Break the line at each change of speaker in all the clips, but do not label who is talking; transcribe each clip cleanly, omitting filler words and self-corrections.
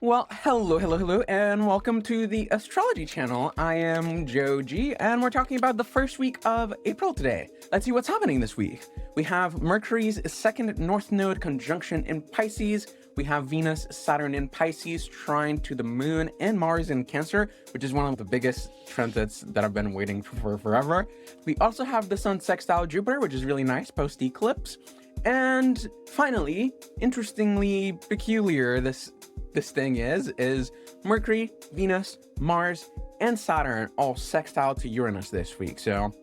Well, hello, and welcome to the Astrology Channel. I am Joji, and we're talking about the first week of April today. Let's see what's happening this week. We have Mercury's second North Node conjunction in Pisces. We have Venus, Saturn in Pisces, trine to the Moon, and Mars in Cancer, which is one of the biggest transits that I've been waiting for forever. We also have the Sun sextile Jupiter, which is really nice, post-eclipse. And finally, interestingly peculiar, this thing is Mercury, Venus, Mars, and Saturn all sextile to Uranus this week. So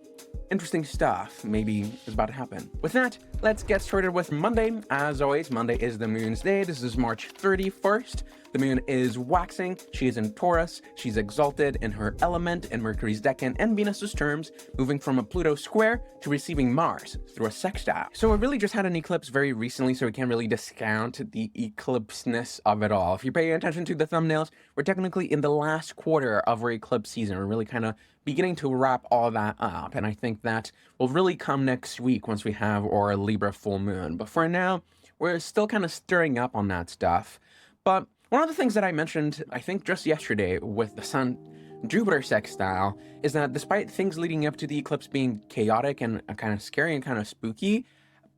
interesting stuff maybe is about to happen. With that, let's get started with Monday. As always, Monday is the moon's day. This is March 31st. The moon is waxing. She is in Taurus. She's exalted in her element in Mercury's decan and Venus's terms, moving from a Pluto square to receiving Mars through a sextile. So we really just had an eclipse very recently, so we can't really discount the eclipse-ness of it all. If you're paying attention to the thumbnails, we're technically in the last quarter of our eclipse season. We're really kind of beginning to wrap all that up, and I think that will really come next week once we have our Libra full moon. But for now, we're still kind of stirring up on that stuff. But one of the things that I mentioned, I think just yesterday with the Sun Jupiter sextile, is that despite things leading up to the eclipse being chaotic and kind of scary and kind of spooky,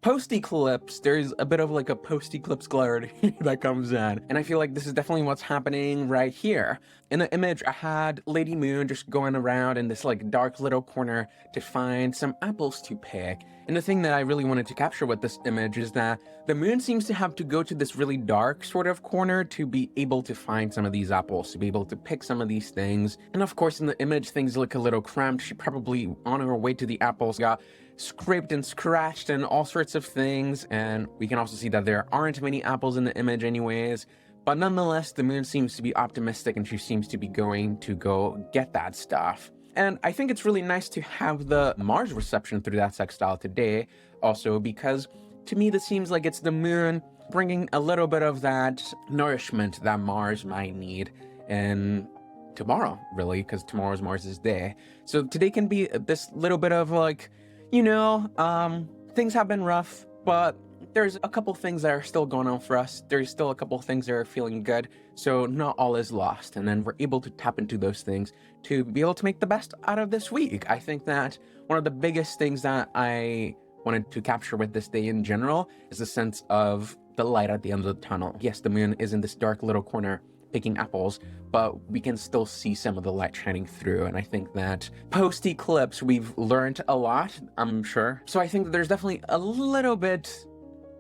post-eclipse, there's a bit of like a post-eclipse clarity that comes in. And I feel like this is definitely what's happening right here. In the image, I had Lady Moon just going around in this like dark little corner to find some apples to pick. And the thing that I really wanted to capture with this image is that the moon seems to have to go to this really dark sort of corner to be able to find some of these apples, to be able to pick some of these things. And of course, in the image, things look a little cramped. She probably, on her way to the apples, got scraped and scratched and all sorts of things. And we can also see that there aren't many apples in the image anyways. But nonetheless, the moon seems to be optimistic and she seems to be going to go get that stuff. And I think it's really nice to have the Mars reception through that sextile today also, because to me, this seems like it's the moon bringing a little bit of that nourishment that Mars might need in tomorrow, really, because tomorrow's Mars's day. So today can be this little bit of like, things have been rough, but there's a couple things that are still going on for us. There's still a couple things that are feeling good. So not all is lost. And then we're able to tap into those things to be able to make the best out of this week. I think that one of the biggest things that I wanted to capture with this day in general is a sense of the light at the end of the tunnel. Yes, the moon is in this dark little corner picking apples, but we can still see some of the light shining through. And I think that post-eclipse, we've learned a lot, I'm sure. So I think that there's definitely a little bit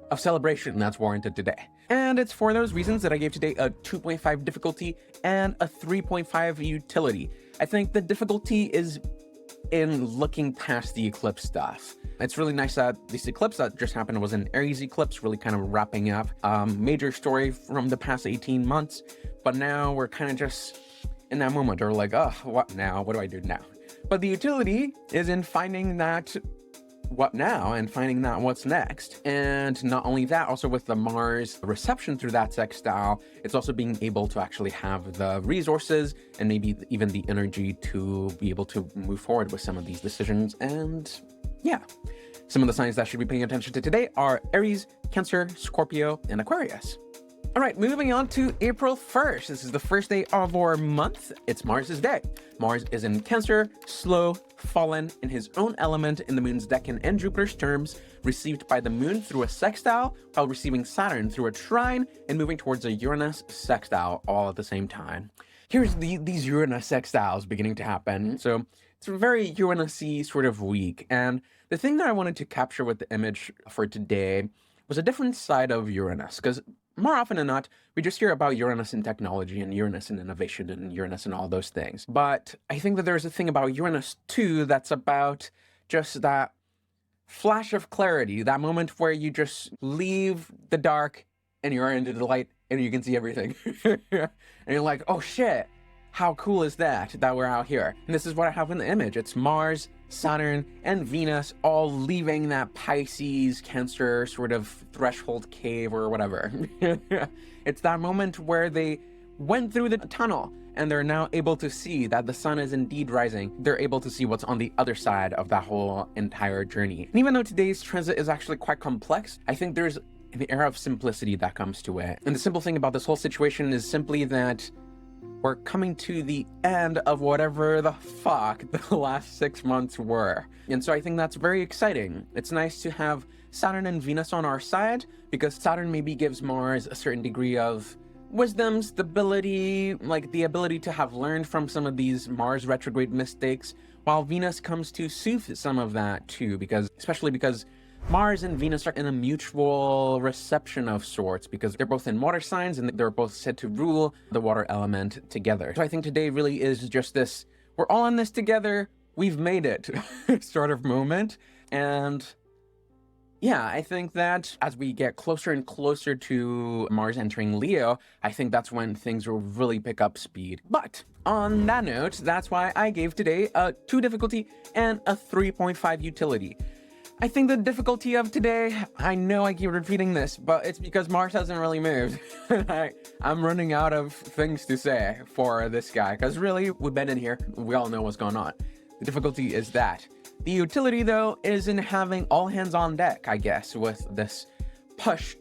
of celebration that's warranted today. And it's for those reasons that I gave today a 2.5 difficulty and a 3.5 utility. I think the difficulty is in looking past the eclipse stuff. It's really nice that this eclipse that just happened was an Aries eclipse, really kind of wrapping up major story from the past 18 months. But now we're kind of just in that moment, or like, oh, what now? What do I do now? But the utility is in finding that what now and finding that what's next. And not only that, also with the Mars reception through that sextile, it's also being able to actually have the resources and maybe even the energy to be able to move forward with some of these decisions. And yeah, some of the signs that should be paying attention to today are Aries, Cancer, Scorpio, and Aquarius. All right, moving on to April 1st. This is the first day of our month. It's Mars's day. Mars is in Cancer, slow, fallen in his own element in the moon's decan and Jupiter's terms, received by the moon through a sextile, while receiving Saturn through a trine and moving towards a Uranus sextile all at the same time. Here's these Uranus sextiles beginning to happen. So it's a very Uranus-y sort of week. And the thing that I wanted to capture with the image for today was a different side of Uranus, because more often than not, we just hear about Uranus and technology and Uranus and innovation and Uranus and all those things. But I think that there's a thing about Uranus too that's about just that flash of clarity, that moment where you just leave the dark and you're into the light and you can see everything. And you're like, oh shit, how cool is that we're out here? And this is what I have in the image. It's Mars, Saturn, and Venus all leaving that Pisces, Cancer sort of threshold cave or whatever. It's that moment where they went through the tunnel and they're now able to see that the sun is indeed rising. They're able to see what's on the other side of that whole entire journey. And even though today's transit is actually quite complex, I think there's the air of simplicity that comes to it. And the simple thing about this whole situation is simply that we're coming to the end of whatever the fuck the last 6 months were. And so I think that's very exciting. It's nice to have Saturn and Venus on our side, because Saturn maybe gives Mars a certain degree of wisdom, stability, like the ability to have learned from some of these Mars retrograde mistakes, while Venus comes to soothe some of that too, especially because Mars and Venus are in a mutual reception of sorts, because they're both in water signs and they're both said to rule the water element together. So I think today really is just this, we're all in this together, we've made it sort of moment. And yeah, I think that as we get closer and closer to Mars entering Leo, I think that's when things will really pick up speed. But on that note, that's why I gave today a 2 difficulty and a 3.5 utility. I think the difficulty of today, I know I keep repeating this, but it's because Mars hasn't really moved. I'm running out of things to say for this guy, because really, we've been in here, we all know what's going on. The difficulty is that. The utility, though, is in having all hands on deck, I guess, with this push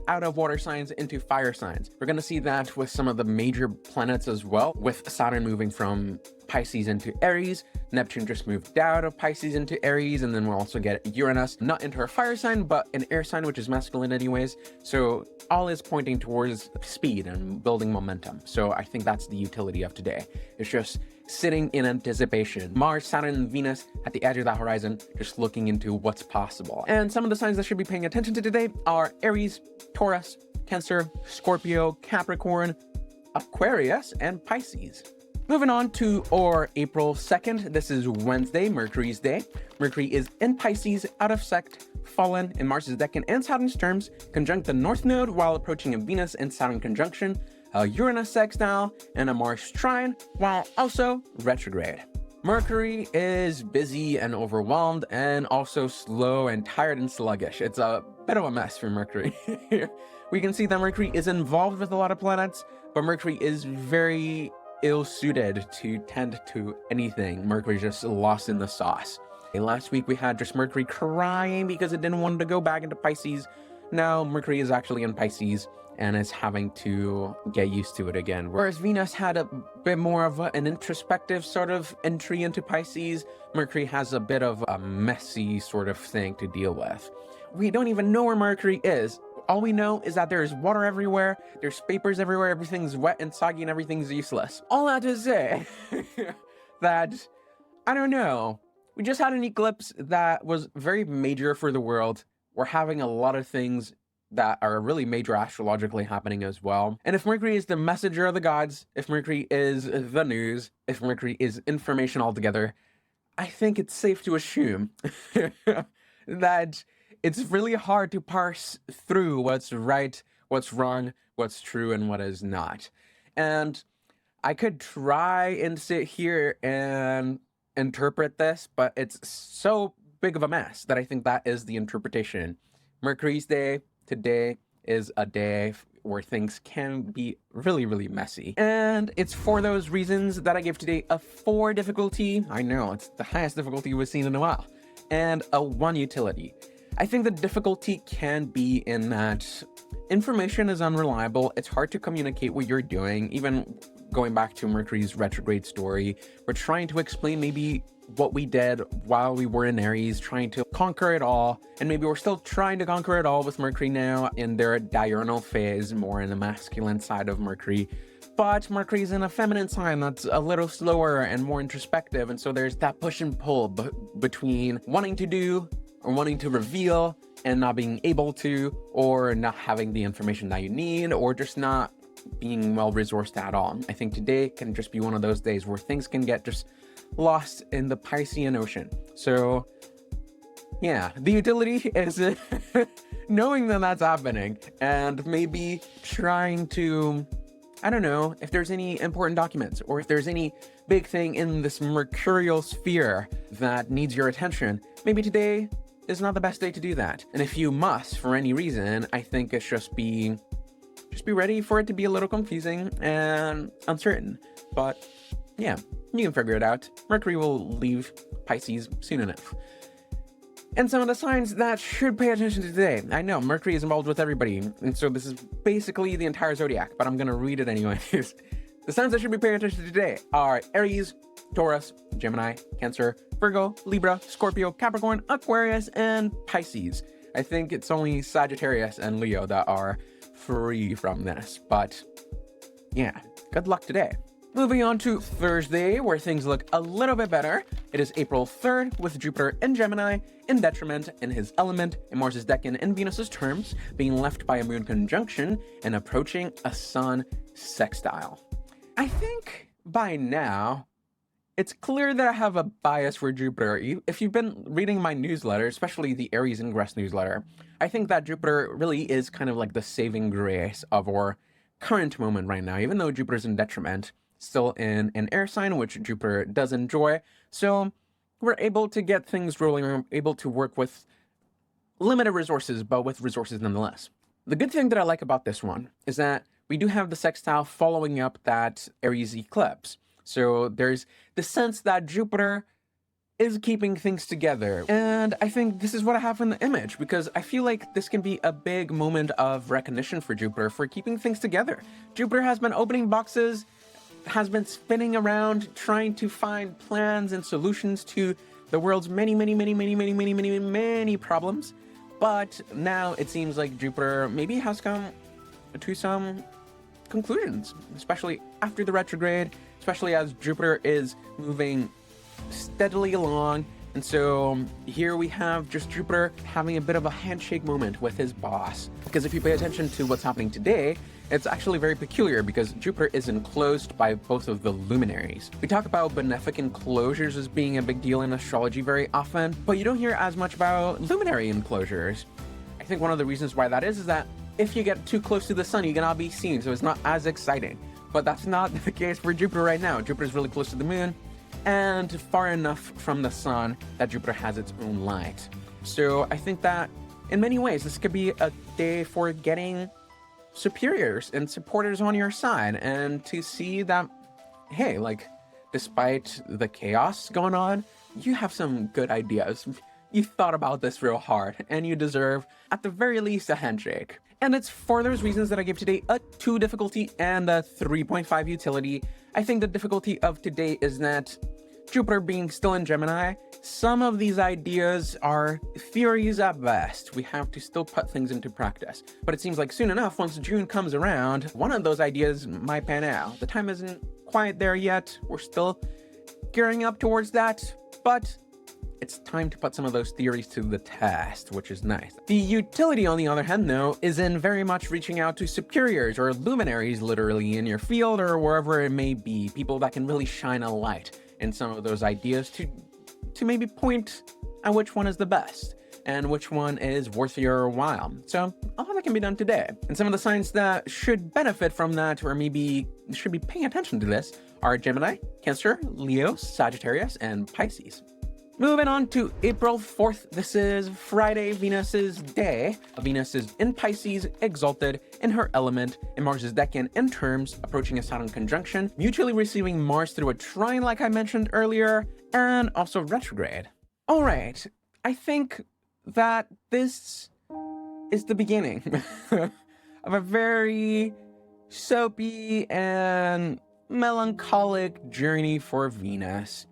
out of water signs into fire signs. We're going to see that with some of the major planets as well, with Saturn moving from Pisces into Aries, Neptune just moved out of Pisces into Aries, and then we'll also get Uranus, not into a fire sign, but an air sign, which is masculine anyways. So all is pointing towards speed and building momentum. So I think that's the utility of today. It's just sitting in anticipation. Mars, Saturn, and Venus at the edge of the horizon, just looking into what's possible. And some of the signs that should be paying attention to today are Aries, Taurus, Cancer, Scorpio, Capricorn, Aquarius, and Pisces. Moving on to our April 2nd, this is Wednesday, Mercury's day. Mercury is in Pisces, out of sect, fallen in Mars's decan and Saturn's terms, conjunct the North Node while approaching a Venus and Saturn conjunction, a Uranus sextile, and a Mars trine, while also retrograde. Mercury is busy and overwhelmed, and also slow and tired and sluggish. It's a bit of a mess for Mercury. We can see that Mercury is involved with a lot of planets, but Mercury is very ill-suited to tend to anything. Mercury's just lost in the sauce. Last week we had just Mercury crying because it didn't want to go back into Pisces. Now Mercury is actually in Pisces and is having to get used to it again. Whereas Venus had a bit more of an introspective sort of entry into Pisces, Mercury has a bit of a messy sort of thing to deal with. We don't even know where Mercury is. All we know is that there's water everywhere, there's papers everywhere, everything's wet and soggy and everything's useless. All that to say that, I don't know, we just had an eclipse that was very major for the world. We're having a lot of things that are really major astrologically happening as well. And if Mercury is the messenger of the gods, if Mercury is the news, if Mercury is information altogether, I think it's safe to assume that it's really hard to parse through what's right, what's wrong, what's true, and what is not. And I could try and sit here and interpret this, but it's so big of a mess that I think that is the interpretation. Mercury's day today is a day where things can be really, really messy. And it's for those reasons that I give today a 4 difficulty. I know, it's the highest difficulty we've seen in a while. And a 1 utility. I think the difficulty can be in that information is unreliable. It's hard to communicate what you're doing. Even going back to Mercury's retrograde story, we're trying to explain maybe what we did while we were in Aries, trying to conquer it all. And maybe we're still trying to conquer it all with Mercury now in their diurnal phase, more in the masculine side of Mercury. But Mercury's in a feminine sign that's a little slower and more introspective. And so there's that push and pull between wanting to do or wanting to reveal and not being able to, or not having the information that you need, or just not being well resourced at all. I think today can just be one of those days where things can get just lost in the Piscean ocean. So yeah, the utility is knowing that that's happening and maybe trying to, I don't know, if there's any important documents or if there's any big thing in this mercurial sphere that needs your attention, maybe today is not the best day to do that. And if you must, for any reason, I think it's just be ready for it to be a little confusing and uncertain. But yeah, you can figure it out. Mercury will leave Pisces soon enough. And some of the signs that should pay attention to today. I know Mercury is involved with everybody, and so this is basically the entire zodiac, but I'm gonna read it anyways. The signs that should be paying attention to today are Aries, Taurus, Gemini, Cancer, Virgo, Libra, Scorpio, Capricorn, Aquarius, and Pisces. I think it's only Sagittarius and Leo that are free from this, but yeah, good luck today. Moving on to Thursday, where things look a little bit better. It is April 3rd, with Jupiter in Gemini, in detriment, in his element, in Mars's decan, in Venus's terms, being left by a moon conjunction, and approaching a sun sextile. I think by now, it's clear that I have a bias for Jupiter. If you've been reading my newsletter, especially the Aries Ingress newsletter, I think that Jupiter really is kind of like the saving grace of our current moment right now, even though Jupiter's in detriment, still in an air sign, which Jupiter does enjoy. So we're able to get things rolling, we're able to work with limited resources, but with resources nonetheless. The good thing that I like about this one is that we do have the sextile following up that Aries eclipse. So there's the sense that Jupiter is keeping things together. And I think this is what I have in the image, because I feel like this can be a big moment of recognition for Jupiter for keeping things together. Jupiter has been opening boxes, has been spinning around, trying to find plans and solutions to the world's many problems. But now it seems like Jupiter maybe has come to some conclusions, especially after the retrograde, especially as Jupiter is moving steadily along. And so here we have just Jupiter having a bit of a handshake moment with his boss. Because if you pay attention to what's happening today, it's actually very peculiar because Jupiter is enclosed by both of the luminaries. We talk about benefic enclosures as being a big deal in astrology very often, but you don't hear as much about luminary enclosures. I think one of the reasons why that is that if you get too close to the sun, you cannot be seen, so it's not as exciting. But that's not the case for Jupiter right now. Jupiter's really close to the moon and far enough from the sun that Jupiter has its own light. So I think that in many ways, this could be a day for getting superiors and supporters on your side and to see that, hey, like, despite the chaos going on, you have some good ideas. You thought about this real hard and you deserve, at the very least, a handshake. And it's for those reasons that I gave today a 2 difficulty and a 3.5 utility. I think the difficulty of today is that Jupiter being still in Gemini, some of these ideas are theories at best. We have to still put things into practice. But it seems like soon enough, once June comes around, one of those ideas might pan out. The time isn't quite there yet. We're still gearing up towards that, but it's time to put some of those theories to the test, which is nice. The utility, on the other hand, though, is in very much reaching out to superiors or luminaries, literally, in your field or wherever it may be, people that can really shine a light in some of those ideas to maybe point at which one is the best and which one is worth your while. So all that can be done today. And some of the signs that should benefit from that, or maybe should be paying attention to this, are Gemini, Cancer, Leo, Sagittarius, and Pisces. Moving on to April 4th, this is Friday, Venus's day. Venus is in Pisces, exalted in her element, in Mars's decan in terms, approaching a Saturn conjunction, mutually receiving Mars through a trine like I mentioned earlier, and also retrograde. All right, I think that this is the beginning of a very soapy and melancholic journey for Venus.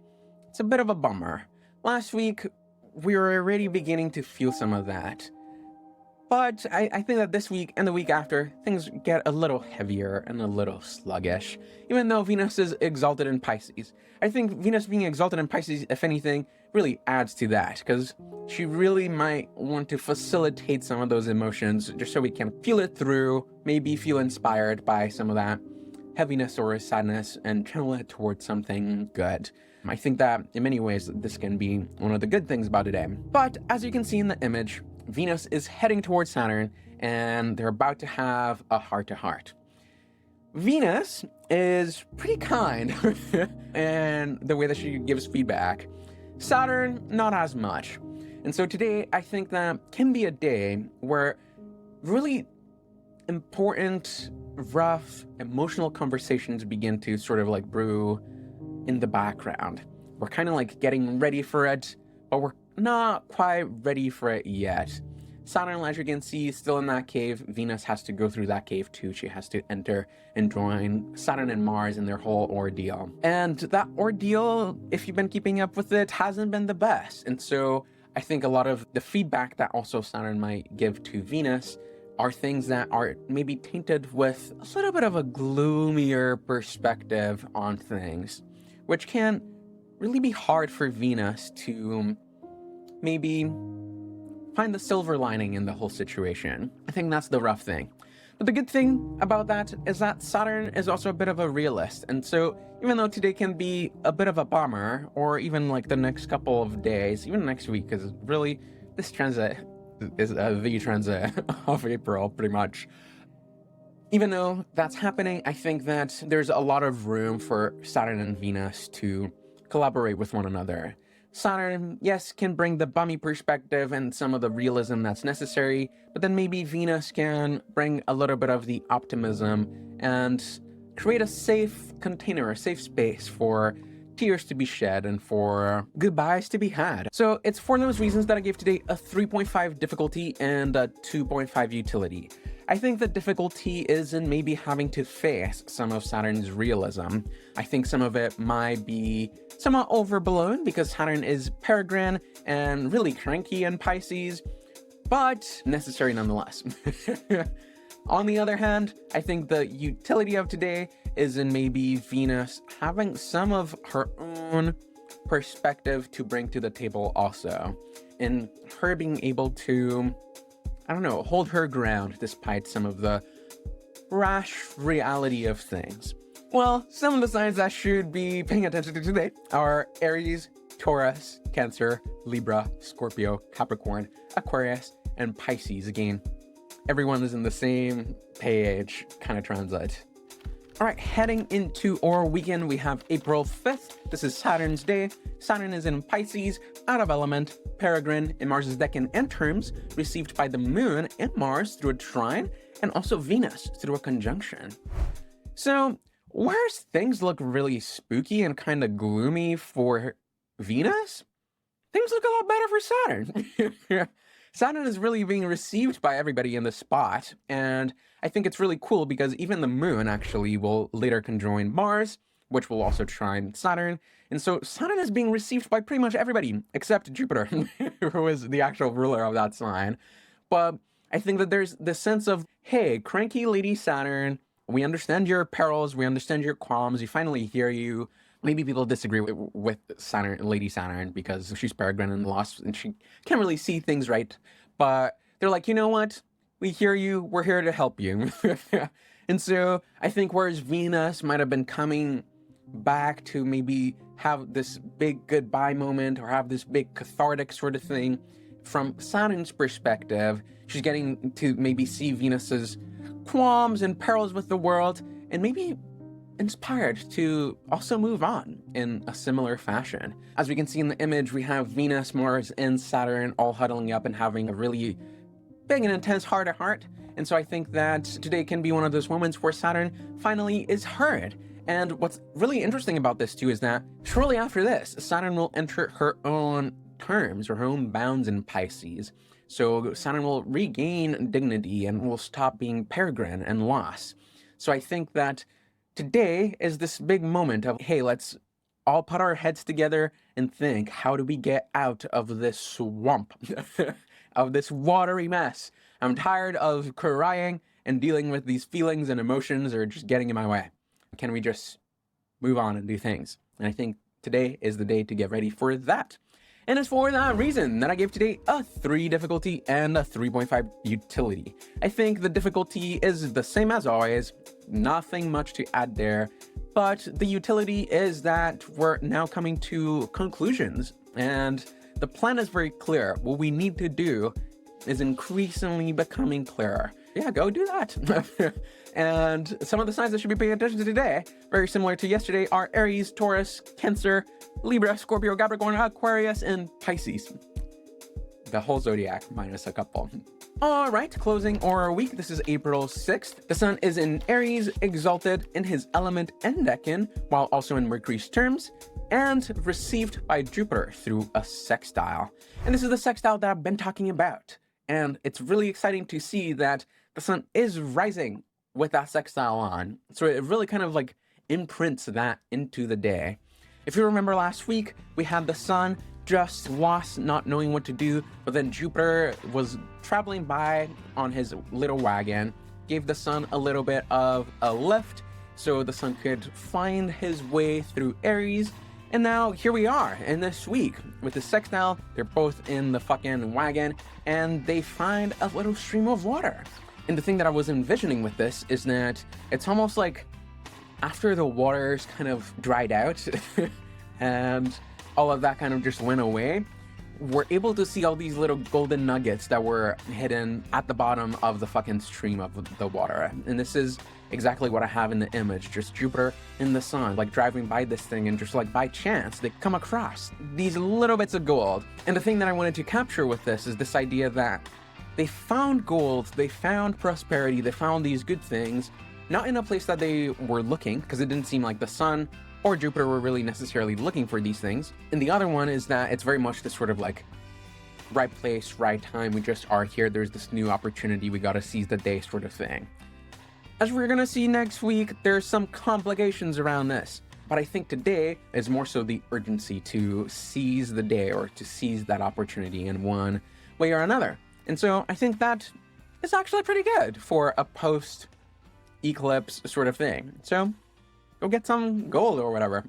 It's a bit of a bummer. Last week, we were already beginning to feel some of that. But I think that this week and the week after, things get a little heavier and a little sluggish, even though Venus is exalted in Pisces. I think Venus being exalted in Pisces, if anything, really adds to that, because she really might want to facilitate some of those emotions just so we can feel it through, maybe feel inspired by some of that heaviness or sadness and channel it towards something good. I think that in many ways this can be one of the good things about today. But as you can see in the image, Venus is heading towards Saturn and they're about to have a heart-to-heart. Venus is pretty kind in the way that she gives feedback. Saturn, not as much. And so today, I think that can be a day where really important, rough, emotional conversations begin to sort of like brew in the background. We're kind of like getting ready for it, but we're not quite ready for it yet. Saturn, as you can see, is still in that cave. Venus has to go through that cave too. She has to enter and join Saturn and Mars in their whole ordeal. And that ordeal, if you've been keeping up with it, hasn't been the best. And so I think a lot of the feedback that also Saturn might give to Venus are things that are maybe tainted with a little bit of a gloomier perspective on things, which can really be hard for Venus to maybe find the silver lining in the whole situation. I think that's the rough thing. But the good thing about that is that Saturn is also a bit of a realist. And so even though today can be a bit of a bummer, or even like the next couple of days, even next week, because really this transit is the transit of April, pretty much. Even though that's happening, I think that there's a lot of room for Saturn and Venus to collaborate with one another. Saturn, yes, can bring the bummy perspective and some of the realism that's necessary, but then maybe Venus can bring a little bit of the optimism and create a safe container, a safe space for tears to be shed and for goodbyes to be had. So it's for those reasons that I gave today a 3.5 difficulty and a 2.5 utility. I think the difficulty is in maybe having to face some of Saturn's realism. I think some of it might be somewhat overblown because Saturn is peregrine and really cranky in Pisces, but necessary nonetheless. On the other hand, I think the utility of today is in maybe Venus having some of her own perspective to bring to the table also, and her being able to, I don't know, hold her ground despite some of the rash reality of things. Well, some of the signs that should be paying attention to today are Aries, Taurus, Cancer, Libra, Scorpio, Capricorn, Aquarius, and Pisces. Again, everyone is in the same page kind of transit. All right, heading into our weekend, we have April 5th. This is Saturn's day. Saturn is in Pisces, out of element, peregrine, in Mars's decan and terms, received by the moon and Mars through a trine, and also Venus through a conjunction. So, whereas things look really spooky and kind of gloomy for Venus, things look a lot better for Saturn. Saturn is really being received by everybody in the spot, and I think it's really cool because even the moon actually will later conjoin Mars, which will also trine Saturn, and so Saturn is being received by pretty much everybody except Jupiter, who is the actual ruler of that sign. But I think that there's this sense of, hey, cranky lady Saturn, we understand your perils, we understand your qualms, we finally hear you. Maybe people disagree with Saturn, Lady Saturn, because she's peregrine and lost, and she can't really see things right. But they're like, you know what? We hear you. We're here to help you. And so I think whereas Venus might have been coming back to maybe have this big goodbye moment or have this big cathartic sort of thing, from Saturn's perspective, she's getting to maybe see Venus's qualms and perils with the world, and maybe inspired to also move on in a similar fashion. As we can see in the image, we have Venus, Mars, and Saturn all huddling up and having a really big and intense heart-to-heart. And so I think that today can be one of those moments where Saturn finally is heard. And what's really interesting about this too is that shortly after this, Saturn will enter her own terms or her own bounds in Pisces. So Saturn will regain dignity and will stop being peregrine and lost. So I think that today is this big moment of, hey, let's all put our heads together and think, how do we get out of this swamp, of this watery mess? I'm tired of crying and dealing with these feelings and emotions are just getting in my way. Can we just move on and do things? And I think today is the day to get ready for that. And it's for that reason that I gave today a 3 difficulty and a 3.5 utility. I think the difficulty is the same as always, nothing much to add there, but the utility is that we're now coming to conclusions, and the plan is very clear. What we need to do is increasingly becoming clearer. Yeah, go do that. And some of the signs that should be paying attention to today, very similar to yesterday, are Aries, Taurus, Cancer, Libra, Scorpio, Capricorn, Aquarius, and Pisces. The whole zodiac minus a couple. All right, closing our week. This is April 6th. The sun is in Aries, exalted in his element and decan, while also in Mercury's terms, and received by Jupiter through a sextile. And this is the sextile that I've been talking about. And it's really exciting to see that the sun is rising with that sextile on. So it really kind of like imprints that into the day. If you remember last week, we had the sun just lost, not knowing what to do, but then Jupiter was traveling by on his little wagon, gave the sun a little bit of a lift so the sun could find his way through Aries. And now here we are in this week with the sextile. They're both in the fucking wagon and they find a little stream of water. And the thing that I was envisioning with this is that it's almost like after the waters kind of dried out and all of that kind of just went away, we're able to see all these little golden nuggets that were hidden at the bottom of the fucking stream of the water. And this is exactly what I have in the image, just Jupiter and the sun, like driving by this thing and just like by chance, they come across these little bits of gold. And the thing that I wanted to capture with this is this idea that they found gold, they found prosperity, they found these good things, not in a place that they were looking, because it didn't seem like the sun or Jupiter were really necessarily looking for these things. And the other one is that it's very much this sort of like right place, right time, we just are here, there's this new opportunity, we gotta seize the day sort of thing. As we're gonna see next week, there's some complications around this, but I think today is more so the urgency to seize the day or to seize that opportunity in one way or another. And so I think that is actually pretty good for a post-eclipse sort of thing. So go get some gold or whatever.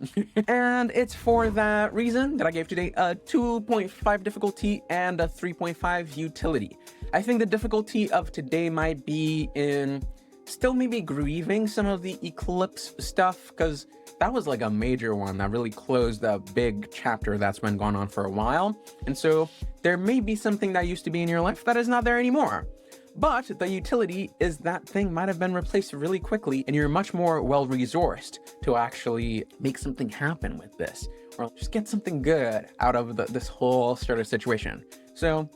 And it's for that reason that I gave today a 2.5 difficulty and a 3.5 utility. I think the difficulty of today might be in still maybe grieving some of the eclipse stuff, because that was like a major one that really closed a big chapter that's been going on for a while. And so there may be something that used to be in your life that is not there anymore. But the utility is that thing might have been replaced really quickly and you're much more well-resourced to actually make something happen with this, or just get something good out of this whole sort of situation. So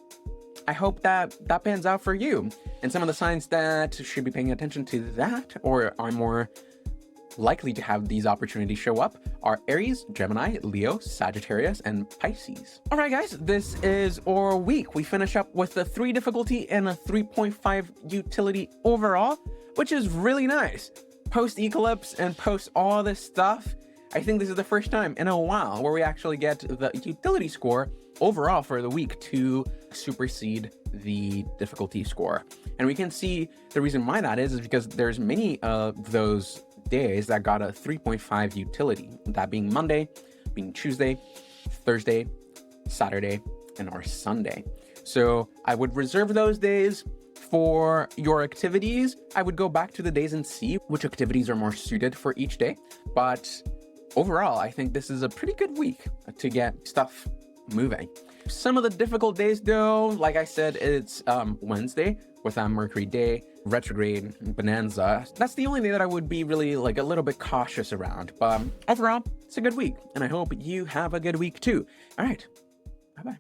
I hope that pans out for you. And some of the signs that should be paying attention to that or are more likely to have these opportunities show up are Aries, Gemini, Leo, Sagittarius, and Pisces. All right, guys, this is our week. We finish up with a 3 difficulty and a 3.5 utility overall, which is really nice. Post-eclipse and post all this stuff, I think this is the first time in a while where we actually get the utility score overall for the week to supersede the difficulty score. And we can see the reason why that is because there's many of those days that got a 3.5 utility, that being Monday, being Tuesday, Thursday, Saturday, and our Sunday. So I would reserve those days for your activities. I would go back to the days and see which activities are more suited for each day. But overall, I think this is a pretty good week to get stuff moving. Some of the difficult days though, like I said, it's Wednesday with that Mercury day, retrograde, bonanza. That's the only day that I would be really like a little bit cautious around. But overall, it's a good week and I hope you have a good week too. All right, bye-bye.